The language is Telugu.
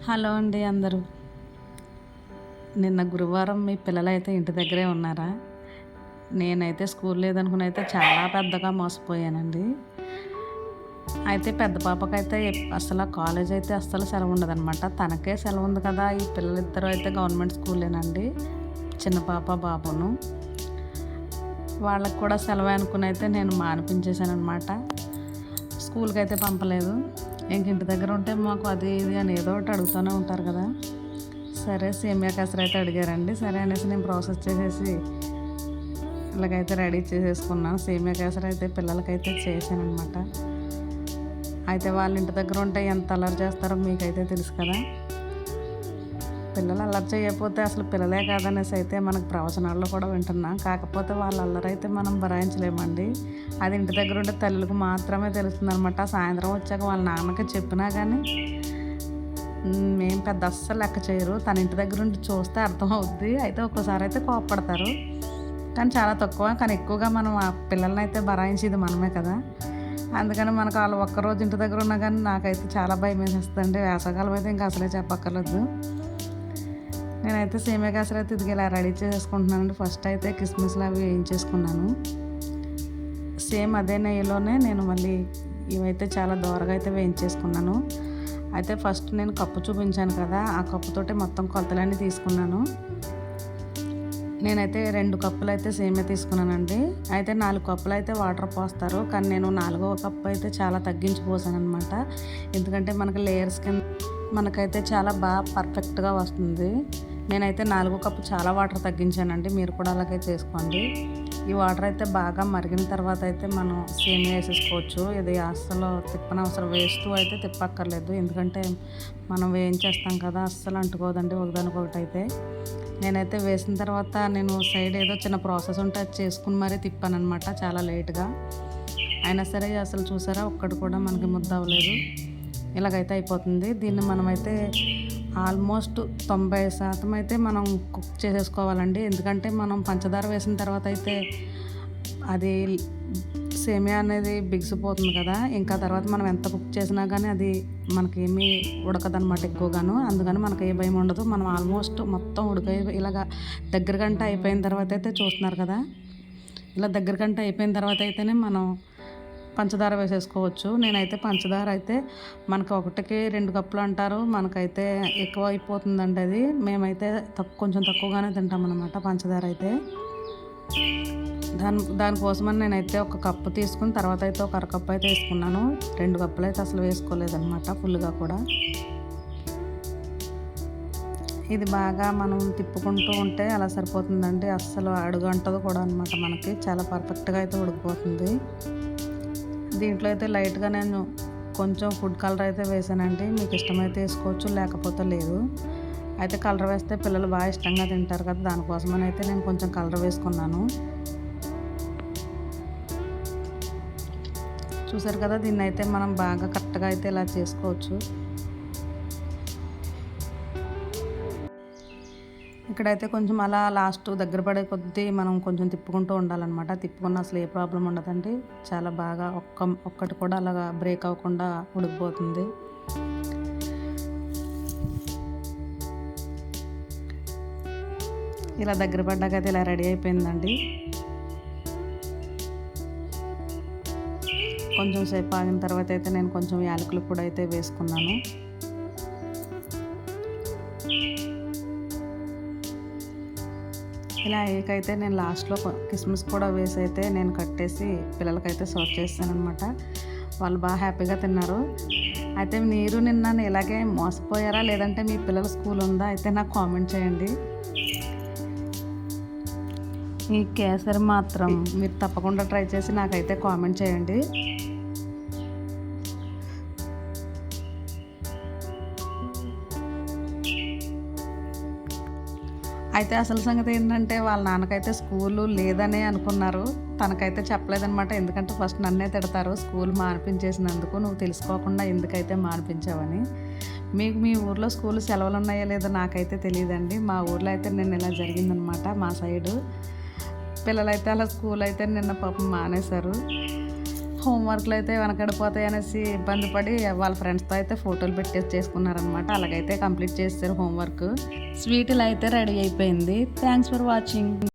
హలో అండి అందరూ. నిన్న గురువారం మీ పిల్లలైతే ఇంటి దగ్గరే ఉన్నారా? నేనైతే స్కూల్ లేదనుకుని అయితే చాలా పెద్దగా మోసపోయానండి. అయితే పెద్ద పాపకైతే అసలు కాలేజ్ అయితే అస్సలు సెలవు ఉండదనమాట. తనకే సెలవు ఉంది కదా, ఈ పిల్లలిద్దరూ అయితే గవర్నమెంట్ స్కూలేనండి. చిన్న పాప బాబును. వాళ్ళకి కూడా సెలవు అనుకుని అయితే నేను మానిపించేశానమాట. స్కూల్కి అయితే పంపలేదు. ఇంటి దగ్గర ఉంటే మాకు అది ఇది అని ఏదో ఒకటి అడుగుతూనే ఉంటారు కదా. సరే సేమియా కేసరి అయితే అడిగారండి. సరే అనేసి నేను ప్రాసెస్ చేసేసి ఇలాగైతే రెడీ చేసేసుకున్నాను. సేమియా కేసరి అయితే పిల్లలకైతే చేశానమాట. అయితే వాళ్ళ ఇంటి దగ్గర ఉంటే ఎంత అల్లరి చేస్తారో మీకైతే తెలుసు కదా. పిల్లలు అల్లరి చేయకపోతే అసలు పిల్లలే కాదనేసి అయితే మనకు ప్రవచనాల్లో కూడా వింటున్నాం. కాకపోతే వాళ్ళ అల్లరి అయితే మనం భరాయించలేమండి. అది ఇంటి దగ్గర ఉండే తల్లులకు మాత్రమే తెలుస్తుంది అనమాట. సాయంత్రం వచ్చాక వాళ్ళ నాన్నకి చెప్పినా కానీ మేము పెద్ద అస్సలు లెక్క చేయరు. తన ఇంటి దగ్గర ఉండి చూస్తే అర్థం అవుద్ది. అయితే ఒక్కోసారి అయితే కోపడతారు, కానీ చాలా తక్కువ. కానీ ఎక్కువగా మనం ఆ పిల్లల్ని అయితే భరాయించేది మనమే కదా. అందుకని మనకు వాళ్ళు ఒక్కరోజు ఇంటి దగ్గర ఉన్నా కానీ నాకైతే చాలా భయం వేసేస్తుందండి. వేసవకాలం అయితే ఇంకా అసలే చెప్పక్కర్లేదు. నేనైతే సేమియా కేసరి అయితే ఇది ఇలా రెడీ చేసుకుంటున్నానండి. ఫస్ట్ అయితే కిస్మిస్లు అవి వేయించేసుకున్నాను. సేమ్ అదే నెయ్యిలోనే నేను మళ్ళీ ఇవైతే చాలా దోరగా అయితే వేయించేసుకున్నాను. అయితే ఫస్ట్ నేను కప్పు చూపించాను కదా, ఆ కప్పుతోటి మొత్తం కొలతలన్నీ తీసుకున్నాను. నేనైతే 2 కప్పులు అయితే సేమియా తీసుకున్నానండి. అయితే 4 కప్పులు అయితే వాటర్ పోస్తారు, కానీ నేను 4వ కప్పు అయితే చాలా తగ్గించి పోసాను అనమాట. ఎందుకంటే మనకి లేయర్స్ కింద మనకైతే చాలా బాగా పర్ఫెక్ట్గా వస్తుంది. నేనైతే 4వ కప్పు చాలా వాటర్ తగ్గించానండి. మీరు కూడా అలాగే చేసుకోండి. ఈ వాటర్ అయితే బాగా మరిగిన తర్వాత అయితే మనం సేమియా వేసేసుకోవచ్చు. ఇది అస్సలు తిప్పనవసరం, వేస్తూ అయితే తిప్పక్కర్లేదు. ఎందుకంటే మనం వేయించేస్తాం కదా, అస్సలు అంటుకోదండి ఒకదానికొకటి అయితే. నేనైతే వేసిన తర్వాత నేను సైడ్ ఏదో చిన్న ప్రాసెస్ ఉంటే అది చేసుకుని మరీ తిప్పాను అనమాట, చాలా లేట్గా. అయినా సరే అసలు చూసారా, ఒక్కటి కూడా మనకి ముద్ద అవ్వలేదు. ఇలాగైతే అయిపోతుంది. దీన్ని మనమైతే ఆల్మోస్ట్ 90% అయితే మనం కుక్ చేసేసుకోవాలండి. ఎందుకంటే మనం పంచదార వేసిన తర్వాత అయితే అది సేమియా అనేది బిగిసిపోతుంది కదా. ఇంకా తర్వాత మనం ఎంత కుక్ చేసినా కానీ అది మనకేమీ ఉడకదనమాట ఎక్కువగాను. అందుకని మనకు ఏ భయం ఉండదు. మనం ఆల్మోస్ట్ మొత్తం ఇలాగ దగ్గర గంట అయిపోయిన తర్వాత అయితే చూస్తున్నారు కదా, ఇలా దగ్గర గంట అయిపోయిన తర్వాత అయితేనే మనం పంచదార వేసేసుకోవచ్చు. నేనైతే పంచదార అయితే మనకు 1కి 2 కప్పులు అంటారు, మనకైతే ఎక్కువ అయిపోతుందండి అది. మేమైతే కొంచెం తక్కువగానే తింటామన్నమాట పంచదార అయితే. దానికోసమని నేనైతే 1 కప్పు తీసుకుని తర్వాత అయితే 1 అరకప్పు అయితే వేసుకున్నాను. 2 కప్పులు అయితే అసలు వేసుకోలేదన్నమాట ఫుల్గా కూడా. ఇది బాగా మనం తిప్పుకుంటూ ఉంటే అలా సరిపోతుందండి. అస్సలు అడుగంటది కూడా అనమాట. మనకి చాలా పర్ఫెక్ట్గా అయితే ఉడికిపోతుంది. దీంట్లో అయితే లైట్గా నేను కొంచెం ఫుడ్ కలర్ అయితే వేసానండి. మీకు ఇష్టమైతే వేసుకోవచ్చు, లేకపోతే లేదు. అయితే కలర్ వేస్తే పిల్లలు బాగా ఇష్టంగా తింటారు కదా, దానికోసమని అయితే నేను కొంచెం కలర్ వేసుకున్నాను. చూసారు కదా, దీన్ని అయితే మనం బాగా కరెక్ట్గా అయితే ఇలా చేసుకోవచ్చు. ఇక్కడైతే కొంచెం అలా లాస్ట్ దగ్గర పడే కొద్దీ మనం కొంచెం తిప్పుకుంటూ ఉండాలన్నమాట. తిప్పుకున్న అసలు ఏ ప్రాబ్లం ఉండదండి. చాలా బాగా ఒక్కటి కూడా అలాగా బ్రేక్ అవ్వకుండా ఉడికిపోతుంది. ఇలా దగ్గర పడ్డాకైతే ఇలా రెడీ అయిపోయిందండి. కొంచెం సేపు ఆగిన తర్వాత అయితే నేను కొంచెం యాలకులు కూడా అయితే వేసుకున్నాను. ఇలా ఏకైతే నేను లాస్ట్లో కిస్మిస్ కూడా వేసి అయితే నేను కట్టేసి పిల్లలకైతే సర్వ్ చేస్తాను అనమాట. వాళ్ళు బాగా హ్యాపీగా తిన్నారు. అయితే మీరు నిన్న ఇలాగే మోసపోయారా, లేదంటే మీ పిల్లల స్కూల్ ఉందా అయితే నాకు కామెంట్ చేయండి. ఈ కేసరి మాత్రం మీరు తప్పకుండా ట్రై చేసి నాకైతే కామెంట్ చేయండి. అయితే అసలు సంగతి ఏంటంటే వాళ్ళ నాన్నకైతే స్కూలు లేదనే అనుకున్నారు. తనకైతే చెప్పలేదనమాట. ఎందుకంటే ఫస్ట్ నన్నే తిడతారు స్కూల్ మానిపించేసినందుకు, నువ్వు తెలుసుకోకుండా ఎందుకైతే మానిపించావని. మీకు మీ ఊర్లో స్కూల్ సెలవులు ఉన్నాయో లేదో నాకైతే తెలియదండి. మా ఊర్లో అయితే నిన్న ఇలా జరిగిందనమాట. మా సైడు పిల్లలైతే అలా స్కూల్ అయితే నిన్న పాపం మానేశారు. హోంవర్క్లు అయితే వెనకడిపోతాయి అనేసి ఇబ్బంది పడి వాళ్ళ ఫ్రెండ్స్తో అయితే ఫోటోలు పెట్టేసి చేసుకున్నారనమాట. అలాగైతే కంప్లీట్ చేస్తారు హోంవర్క్. స్వీట్ ఇలా అయితే రెడీ అయిపోయింది. Thanks for watching.